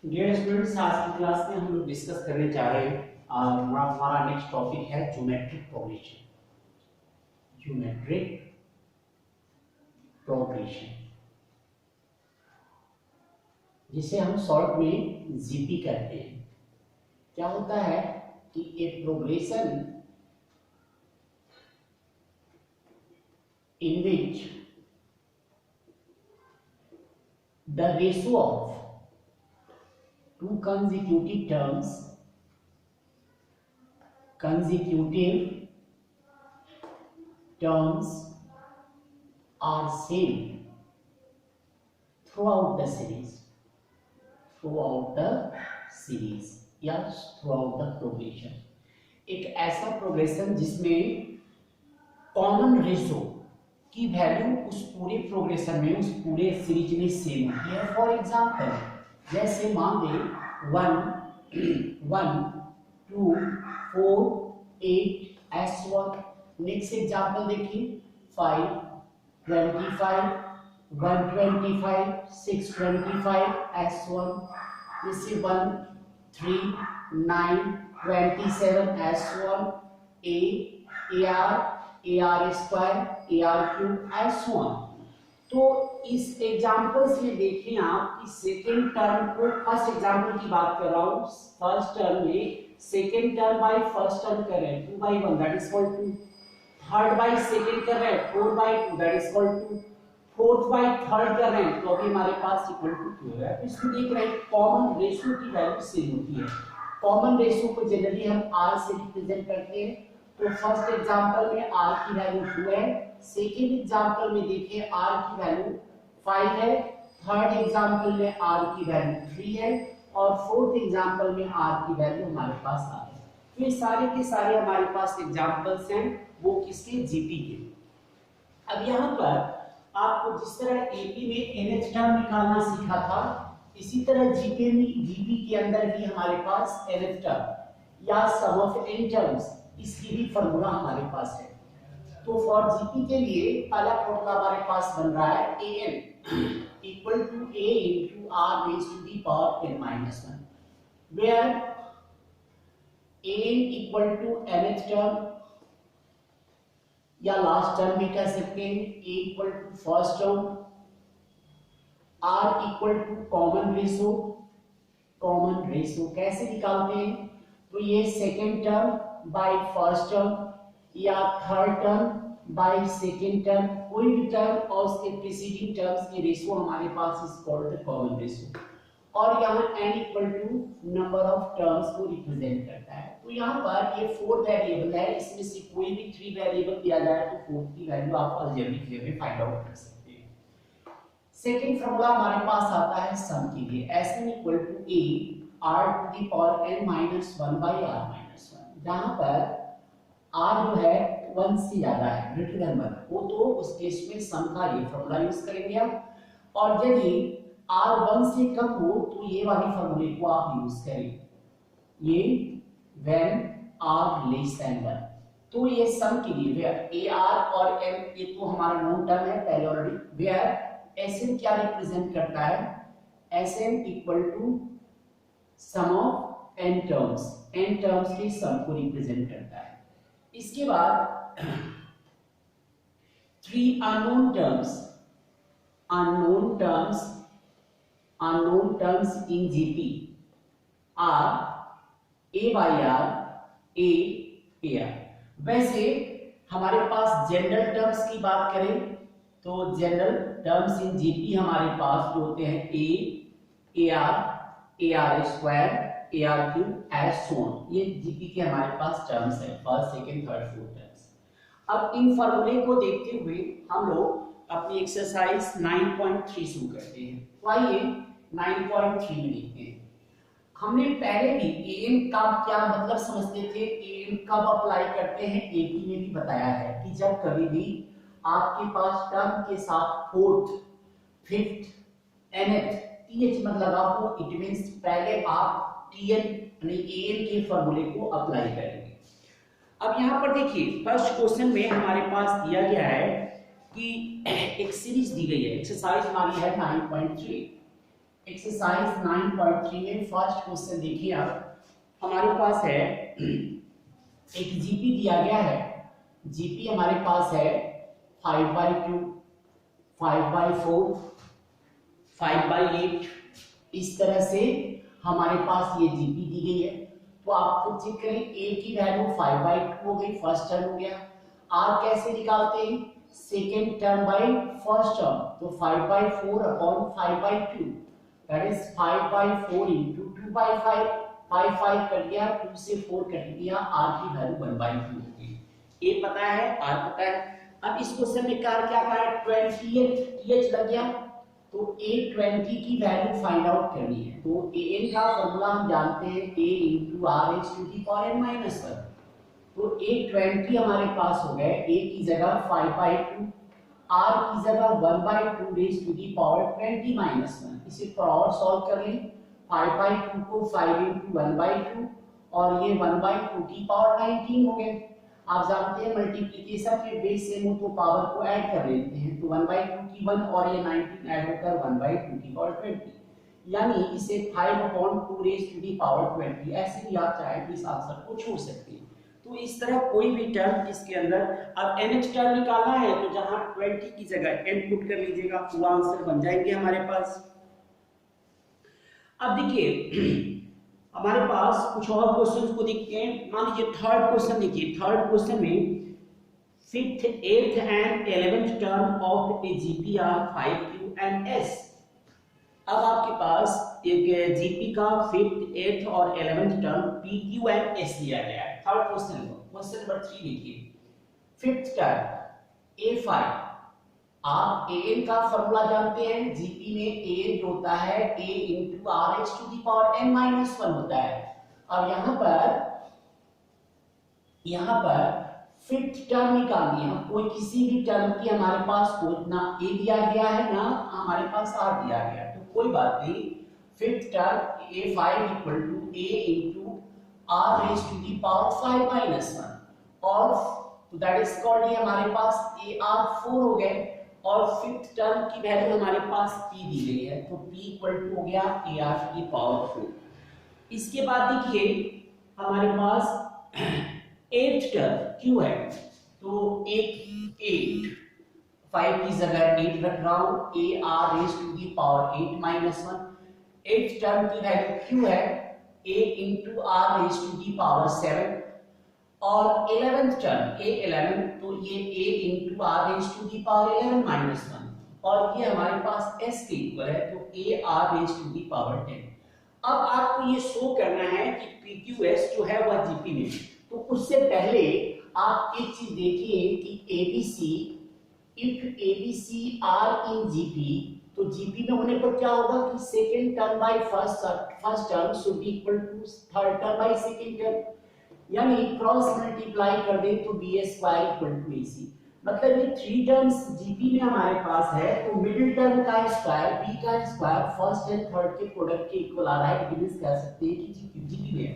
Dear students, आज की class में हम लोग डिस्कस करने जा रहे हैं हमारा नेक्स्ट टॉपिक है ज्योमेट्रिक प्रोग्रेशन। ज्योमेट्रिक प्रोग्रेशन जिसे हम शॉर्ट में जीपी कहते हैं। क्या होता है कि a progression in which the ratio of two consecutive terms are same throughout the series या throughout the progression। एक ऐसा प्रोग्रेशन जिसमें कॉमन रेशो की वैल्यू उस पूरे प्रोग्रेशन में, उस पूरे सीरीज में सेम होती है। फॉर एग्जांपल, जैसे मान ले 1 1 2 4 8 S1। नेक्स्ट एग्जांपल देखिए 5 25 125 625 S1। जैसे 1 3 9 27 S1 AR square AR cube S1। तो इस एग्जांपल्स में देखें आप कि सेकेंड टर्म को, फर्स्ट एग्जांपल की बात कर रहा हूं, फर्स्ट टर्म में second term by first term कर रहे हैं 2 by 1 that is equal to, third by second कर रहे हैं 4 by 2 that is equal to, fourth by third कर रहे हैं तो अभी हमारे पास इक्वल टू 2 है। तो इसमें देख रहे हैं कॉमन रेशियो की वैल्यू सेम होती है। कॉमन रेशियो को जनरली हम r से रिप्रेजेंट करते हैं। तो फर्स्ट एग्जांपल में r की वैल्यू 2 है, सेकेंड एग्जांपल में देखिए r की वैल्यू 5 है, थर्ड एग्जांपल में r की वैल्यू 3 है और फोर्थ एग्जांपल में r की वैल्यू हमारे पास आ है। तो ये सारे के सारे हमारे पास एग्जांपल्स हैं, वो किसके, जीपी के। अब यहाँ पर आपको जिस तरह एपी में nth टर्म निकालना सीखा था, इसी तरह जीपी के अंदर भी हमारे पास nth टर्म या सम ऑफ n टर्म्स, इसकी भी फॉर्मूला हमारे पास है। तो फॉर जीपी के लिए पहला फॉर्मूला हमारे पास बन रहा है an equal to a into r raised to the power n minus 1, where an equal to nth term या लास्ट टर्म भी कह सकते हैं, a equal to first term, r equal to common ratio. Common ratio कैसे निकालते हैं, तो ये second term by first term या third term by second term, कोई भी टर्म और उसके प्रीसीडिंग टर्म्स के रेशियो हमारे पास is called the common ratio. और यहाँ n equal to number of terms को रिप्रेजेंट करता है। तो यहाँ पर ये 4 वेरिएबल है, इसमें से कोई भी 3 वेरिएबल दिया जाए तो 4 की वैल्यू आप अलजेब्रिक वे में फाइंड आउट कर सकते हैं। सेकंड फॉर्मूला हमारे पास आता है सम के लिए, Sn equal to a r to the power n minus 1 by r minus 1, जहाँ पर r जो है 1 से ज्यादा है, ग्रेटर देन 1 वो, तो उस केस में सम का ये फॉर्मूला यूज करेंगे आप। और यदि r 1 से कम हो तो ये वाली फॉर्मूले को आप यूज करें, ये when r लेस देन 1। तो ये सम के लिए वेयर ar और m ये तो हमारा नोन टर्म है पहले ऑलरेडी, वेयर Sn क्या रिप्रेजेंट करता है, Sn equal to sum of n terms, n terms के सम को रिप्रेजेंट करता है। इसके बाद 3 unknown terms in GP are a by r a ar। वैसे हमारे पास जनरल टर्म्स की बात करें तो जनरल टर्म्स इन जीपी हमारे पास जो होते हैं a ar square AR cube S1, ये जीपी के हमारे पास टर्म्स है, first second third fourth terms. अब इन फॉर्मूले को देखते हुए हम लोग अपनी एक्सरसाइज 9.3 शुरू करते हैं। तो आइए 9.3 में देखते हैं। हमने पहले भी an का क्या मतलब समझते थे, an कब अप्लाई करते हैं, एपी में भी बताया है कि जब कभी भी आपके पास टर्म के साथ फोर्थ फिफ्थ nth th मत लगा हो, इट मींस पहले आप tn यानी an के फॉर्मूले को अप्लाई करेंगे। अब यहाँ पर देखिए फर्स्ट क्वेश्चन में हमारे पास दिया गया है कि एक सीरीज दी गई है, एक्सरसाइज हमारी है 9.3। एक्सरसाइज 9.3 में फर्स्ट क्वेश्चन देखिए आप, हमारे पास है एक जीपी दिया गया है। जीपी हमारे पास है 5/2, 5/4, 5/8, इस तरह से हमारे पास ये जीपी दी गई है। तो आपको चेक करें, ए की वैल्यू 5/2 हो गई, फर्स्ट टर्म हो गया। आर कैसे निकालते हैं, second term by first term, तो 5/4 upon 5/2, that is 5/4 into 2/5, 5 cut गया, 2 से 4 कट गया, आर की वैल्यू 1/2 हो गई। ए पता है, आर पता है। अब इस क्वेश्चन में कार क्या कहा है, 28 टीएच लग गया, तो A20 की वैल्यू फाइंड आउट करनी है। तो an का फॉर्मूला हम जानते हैं, a into r h to the power n-1। तो A20 हमारे पास हो गए, a की जगह 5/2, r की जगह 1/2 रेज़ टू दी पावर 20-1। इसे थोड़ा और सॉल्व कर लें, 5/2 को 5 इंटू 1/2 और ये 1/2 की पावर 19 हो गए। आप जानते हैं मल्टीप्लिकेशन के बेस से मुझ तो पावर को ऐड कर लेते हैं, तो 1/2 की 1 और ये 19 ऐड होकर 1/2 की पावर 20, यानी इसे 5/2 रेज़ टू दी पावर 20, ऐसे भी आप चाहे तो इस आंसर को छोड़ सकते हैं। तो इस तरह कोई भी टर्म इसके अंदर, अब NH टर्म निकालना है तो जहां 20 की जगह n पुट कर लीजिएगा, वो आंसर बन जाएंगे हमारे पास। अब देखिए हमारे पास कुछ और क्वेश्चंस को देखते हैं। मान लीजिए थर्ड क्वेश्चन देखिए, थर्ड क्वेश्चन में 5th, 8th and 11th term of a GP are 5Q and S। अब आपके पास एक जीपी का 5th, 8th और 11th term PQ and S दिया गया है। थर्ड क्वेश्चन नंबर 3 देखिए, 5th टर्म A5, आप an का फॉर्मूला जानते हैं, जीपी में an जो होता है a into r h to the power n-1 होता है। अब यहाँ पर फिफ्थ टर्म निकालनी है, कोई किसी भी टर्म की हमारे पास कोई ना a दिया गया है ना हमारे पास r दिया गया है, तो कोई बात नहीं। Fifth term a5 equal to a into r raise to the power 5-1, और तो दैट इज कॉल्ड, ये हमारे पास ar4 हो गए, और फिफ्थ टर्म की वैल्यू हमारे पास p दी गई है, तो p इक्वल टू हो गया ar की पावर 4। इसके बाद देखिए हमारे पास 8th टर्म q है, तो 8 5 की जगह 8 रख रहा हूं, ar raise to the power 8-1। 8th term की वैल्यू q है, a into r raise to the power 7, और 11th टर्म A11, तो ये a into r raise to the power 11-1, और ये हमारे पास s के इक्वल है, तो a r raise to the power 10। अब आपको ये शो करना है कि PQS जो है वह जीपी में, तो उससे पहले आप एक चीज देखिए कि ABC, if ABC are in GP, तो जीपी में होने पर क्या होगा कि second term by first term should be equal to third term by second term, यानी क्रॉस मल्टीप्लाई कर दे तो bs square equal to ac। मतलब ये 3 टर्म्स जीपी में हमारे पास है, तो मिडिल टर्म का स्क्वायर b का स्क्वायर फर्स्ट एंड थर्ड के प्रोडक्ट के इक्वल आ रहा है, इट मींस कह सकते हैं कि जीपी में है।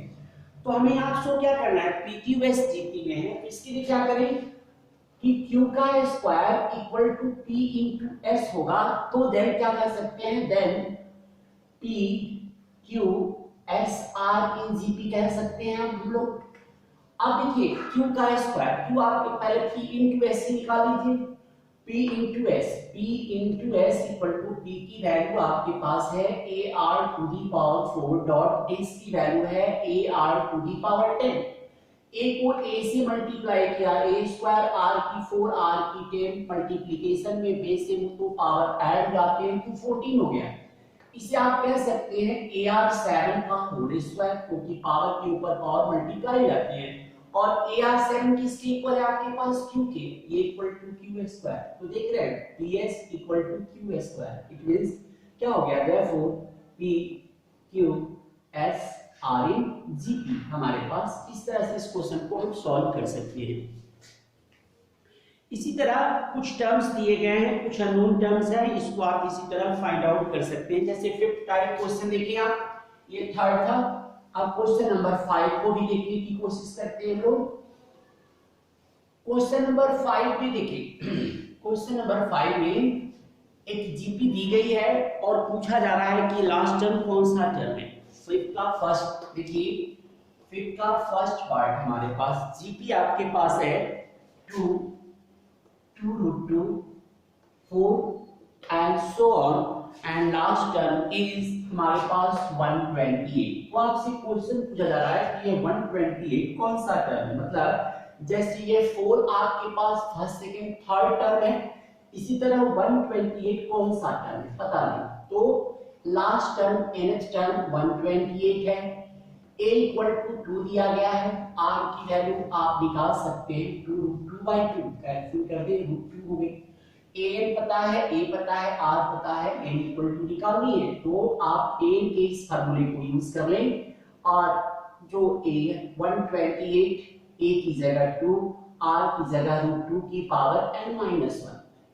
तो हमें यहां शो क्या करना है, pqs जीपी में है, तो इसके लिए क्या करें कि q का square equal to p into s होगा, तो देन क्या कर सकते हैं, then p q s r in GP कह सकते हैं हम लोग। अब देखिए q का स्क्वायर, q आप पहले p इंटू s से निकाल लीजिए, p into s equal to p की वैल्यू आपके पास है ar to the power 4 dot s की वैल्यू है ar to the power 10। a को a से मल्टीप्लाई किया, a स्क्वायर r की 4 r की 10, मल्टीप्लिकेशन में बेस से तो पावर ऐड जाते हैं तो 14 हो गया। इसे आप कह सकते हैं ar7 का होल स्क्वायर, क्योंकि पावर के ऊपर पावर मल्टीप्लाई जाती है, और ar7 किसके इक्वल है आपके पास, q के, ये इक्वल टू q स्क्वायर। तो देख रहे हैं ps equal to q square, it means क्या हो गया, therefore p q s r in gp हमारे पास। इस तरह से इस क्वेश्चन को हम सॉल्व कर सकते हैं। इसी तरह कुछ टर्म्स दिए गए हैं, कुछ अननोन टर्म्स हैं, इसको आप इसी तरह फाइंड आउट कर सकते हैं। जैसे फिफ्थ टाइप क्वेश्चन देखिए आप, ये थर्ड था। अब क्वेश्चन नंबर 5 को भी देखने की कोशिश करते हैं लोग। क्वेश्चन नंबर 5 भी देखिए, क्वेश्चन नंबर 5 में एक जीपी दी गई है और पूछा जा रहा है कि लास्ट टर्म कौन सा टर्म है। फिफ्थ का फर्स्ट देखिए, फिफ्थ का फर्स्ट पार्ट हमारे पास जीपी आपके पास है 2 2√2 4 and so on and last term is हमारे पास 128। तो आपसे क्वेश्चन पूछा जा रहा है कि ये 128 कौन सा टर्म है। मतलब जैसे ये 4 आपके पास फर्स्ट सेकंड थर्ड टर्म है, इसी तरह 128 कौन सा टर्म है पता नहीं। तो लास्ट टर्म nth टर्म 128 है। a इक्वल टू 2 दिया गया है, r की वैल्यू आप निकाल सकते हैं 2√2/2 कैंसिल कर दे √2 हो गई। an पता है, a पता है, r पता है, n इक्वल टू निकालनी है तो आप a के इस फार्मूले को यूज कर लें और जो a 128 a की जगह 2 r की जगह √2 की पावर n-1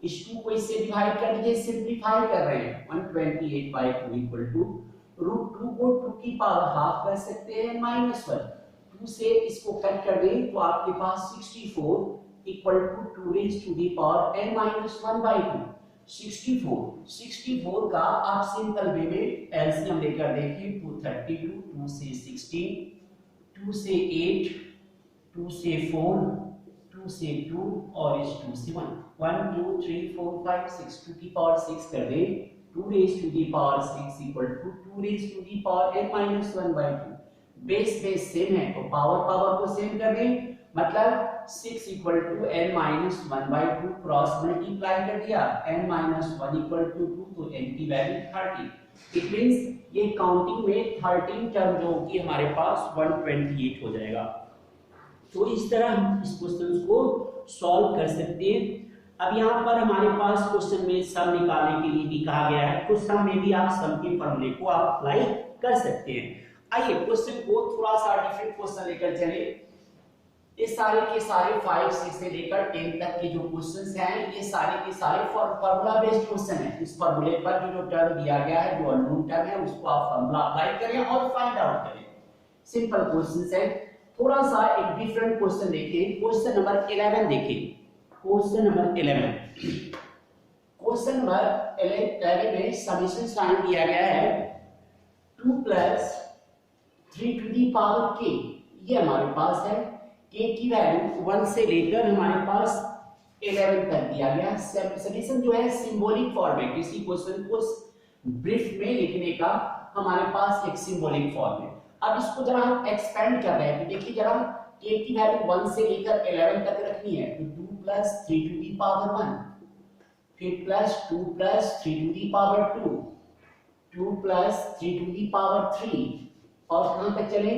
इस 2 को इससे डिवाइड कर दीजिए, सिंपलीफाई कर रहे हैं 128/2 इक्वल टू √2 को 2 की पावर हाफ कर सकते हैं -1 2 से इसको कट कर दें तो आपके पास 64 equal to 2 raise to the power n-1/2 64 का आप सिंपल वे में एलसीएम लेकर देखिए 232 2 से 16 2 से 8 2 से 4 2 से 2 और इस 2 से 1 1 2 3 4 5 6 2 की पावर 6 कर दे 2 raise to the power 6 equal to 2 raise to the power n-1/2 base same है तो पावर को सेम कर दें मतलब 6 equal to n-1/2 cross multiply कर दिया n-1 इक्वल टू 2 तो n की वैल्यू 30 इट मींस ये काउंटिंग में 13 टर्म जो होगी हमारे पास 128 हो जाएगा। तो इस तरह हम इस क्वेश्चन को सॉल्व कर सकते हैं। अब यहाँ पर हमारे पास क्वेश्चन में सम निकालने के लिए भी कहा गया है तो सम में भी आप सम के फॉर्मूले को आप अप्लाई कर सकते हैं। आइए क्वेश्चन को थोड़ा सा डिफरेंट क्वेश्चन लेकर चले। ये सारे के सारे 5 6 से लेकर 10 तक के जो क्वेश्चंस हैं ये सारे के सारे फार्मूला बेस्ड क्वेश्चन है। इस फार्मूले पर जो टर्म दिया गया है जो अननोन टर्म है उसको आप फार्मूला अप्लाई करें और फाइंड आउट करें। सिंपल क्वेश्चंस है। थोड़ा सा एक डिफरेंट क्वेश्चन देखिए, क्वेश्चन नंबर 11 देखिए। क्वेश्चन नंबर 11 क्वेश्चन नंबर 11 में समेशन साइन दिया गया है 2 + 3 टू दी पावर k। ये हमारे पास है k की वैल्यू 1 से लेकर हमारे पास 11 तक दिया गया। समेशन जो है सिंबॉलिक फॉर्म है, किसी क्वेश्चन को ब्रीफ में लिखने का हमारे पास एक सिंबॉलिक फॉर्म है। अब इसको जरा हम एक्सपेंड कर रहे हैं तो देखिए जरा k की वैल्यू 1 से लेकर 11 तक रखनी है तो 2 + 3 टू दी पावर 1 फिर plus 2 + 3 to the power 2 2 + 3 to the power 3 और कहां तक चले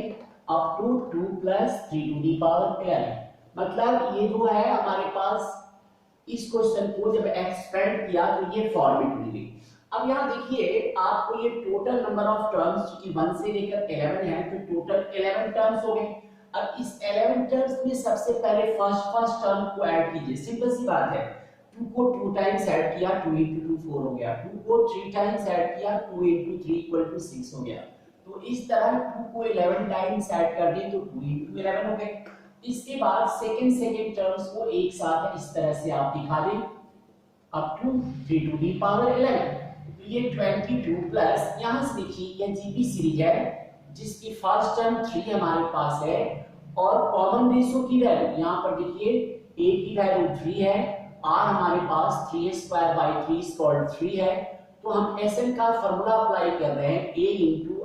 up to 2 + 3 to the power 12। मतलब ये जो है हमारे पास इस क्वेश्चन को जब एक्सपेंड किया तो ये फॉर्मेट मिली। अब यहाँ देखिए आपको ये टोटल नंबर ऑफ टर्म्स की 1 से लेकर 11 है तो टोटल 11 टर्म्स हो गए। अब इस 11 टर्म्स में सबसे पहले फर्स्ट टर्म को ऐड कीजिए, सिंपल सी बात है। 2 को 2 टाइम्स ऐड किया 2 * 2 4 हो गया, 2 को 3 टाइम्स ऐड किया 2 * 3 = 6 हो गया। तो इस तरह 2 को 11 टाइम्स ऐड कर दिए तो 2 * 11 हो गए। इसके बाद सेकंड टर्म्स को एक साथ इस तरह से आप दिखा दें up to 3 to the power 11। तो ये 22 प्लस यहां से देखिए ये जीपी सीरीज है जिसकी फर्स्ट टर्म 3 हमारे पास है और कॉमन रेशियो की वैल्यू यहां पर देखिए a की वैल्यू 3 है, r हमारे पास 3a² / 3 3 है। तो हम Sn का फार्मूला अप्लाई कर रहे हैं a *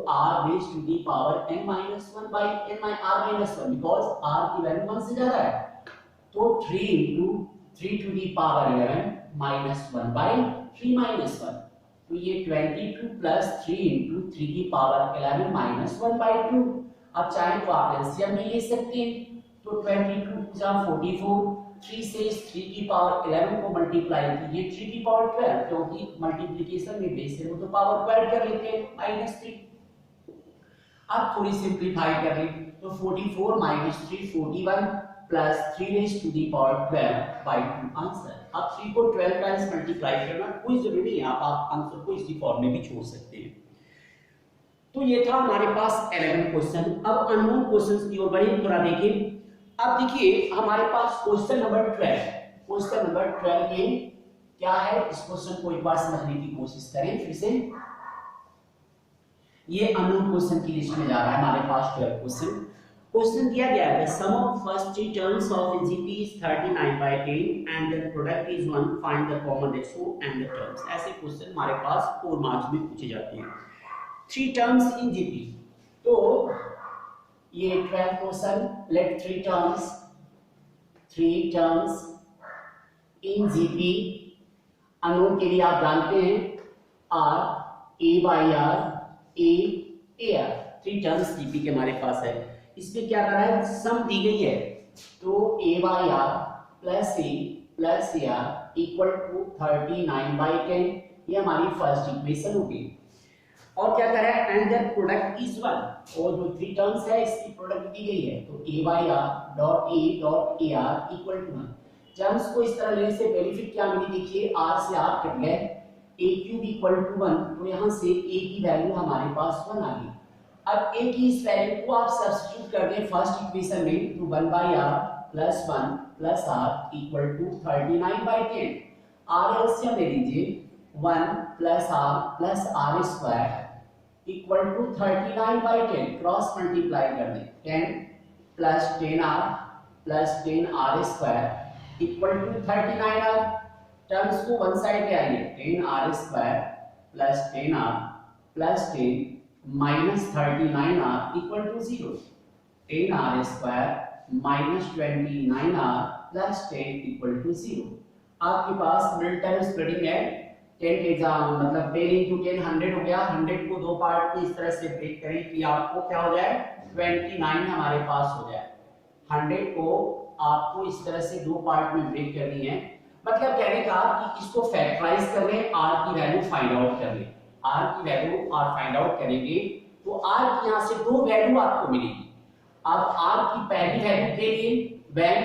r raise to the power n-1/n-r-1 because r की वैल्यू 1 से ज्यादा है। तो 3 * 3 टू दी पावर 11 -1/3 -1 तो ये 22 + 3 * 3 की पावर 11 -1/2। अब चाहे तो आप एलसीएम भी ले सकते हैं तो 22 * 44 3 से इस 3 की पावर 11 को मल्टीप्लाई कीजिए 3 की पावर 12 क्योंकि मल्टीप्लिकेशन में बेस है वो तो पावर 12 कर लेते हैं -3। अब थोड़ी सिंपलीफाई कर लें तो 44 - 3 41 plus 3 raise to the power 12/2 answer. अब 3 को 12 टाइम्स मल्टीप्लाई करना कोई जरूरी नहीं है, आप आंसर को इसी फॉर्म में भी छोड़ सकते हैं। तो ये था हमारे पास 11 क्वेश्चन। अब अननोन क्वेश्चंस की ओर बढ़े थोड़ा देखिए। अब देखिए हमारे पास क्वेश्चन नंबर 12 में क्या है, इस क्वेश्चन को एक बार समझने की कोशिश करें फिर से। ये अननोन क्वेश्चन की लिस्ट में जा रहा है हमारे पास 12 क्वेश्चन। क्वेश्चन दिया गया है sum of first three terms of GP is 39/10 and the product is 1, find the common ratio and the terms. ऐसे क्वेश्चन हमारे पास 4 मार्क्स में पूछे जाते हैं। थ्री टर्म्स इन जीपी, तो ये 12 question, let three terms in GP unknown के लिए आप जानते हैं are a by r a r, three terms GP के हमारे पास है। इसमें क्या कर रहा है, सम दी गई है, तो a by r plus a r equal to 39/10, ये हमारी फर्स्ट इक्वेशन होगी। और क्या कर रहा है, एंड द प्रोडक्ट इज 1, और जो थ्री टर्म्स है इसकी प्रोडक्ट दी गई है, तो a by r dot a r equal to 1। Terms को इस तरह लेने से बेनिफिट क्या मिली, देखिए आर से आर कट गए, ए क्यूब इक्वल टू 1, तो यहाँ से ए की वैल्यू हमारे पास 1 आ गई। अब ए की इस वैल्यू को आप सब्स्टिट्यूट कर दें फर्स्ट इक्वेशन में, तो 1/r plus 1 plus r equal to 39/10। आर एलसीएम ले लीजिए, 1 plus r square equal to 39/10, cross multiply कर दें, 10 plus 10r plus 10r square equal to 39r। Terms को वन साइड ले आइए, 10r square plus 10r plus 10 minus 39r equal to 0, 10r square minus 29r plus 10 equal to 0। आपके पास middle term splitting है, 10 मतलब 10 into 10 100 हो गया। 100 को दो पार्ट में इस तरह से ब्रेक करें कि आपको क्या हो जाए, 29 हमारे पास हो जाए। 100 को आपको इस तरह से दो पार्ट में ब्रेक करनी है, मतलब कहने का कि इसको फैक्टराइज कर लें, r की वैल्यू फाइंड आउट कर लें। r की वैल्यू r फाइंड आउट करेंगे तो r की यहां से दो वैल्यू आपको मिलेगी। अब r की पहली वैल्यू के लिए व्हेन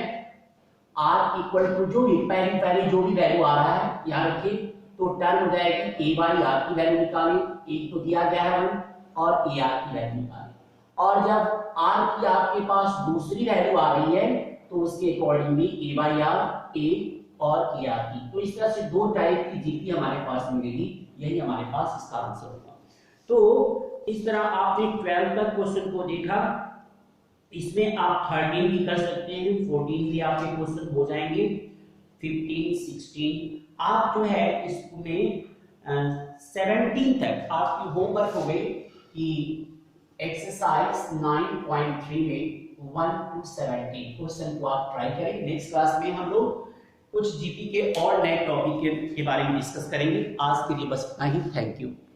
r इक्वल टू जो भी पहली जो भी वैल्यू आ रहा है यहां रखिए, तो टर्म हो जाएगी a बाई r की वैल्यू निकालें, एक तो दिया गया है 1, और ar की वैल्यू निकालें। और जब r की आपके पास दूसरी वैल्यू आ रही है तो उसके accordingly a by r a और ar की, तो इस तरह से दो टाइप की जीपी हमारे पास मिलेगी, यही हमारे पास इसका आंसर होगा। तो इस तरह आपने 12 तक क्वेश्चन को देखा, इसमें आप 13 भी कर सकते हैं, 14 भी आपके क्वेश्चन हो जाएंगे, 15 16 आप जो है इसमें 17 तक आपकी होमवर्क हो गई कि एक्सरसाइज 9.3 में 1 to 17 क्वेश्चन को आप ट्राई करें। नेक्स्ट क्लास में हम लोग कुछ जीपी के और नए टॉपिक के बारे में डिस्कस करेंगे। आज के लिए बस इतना ही, थैंक यू।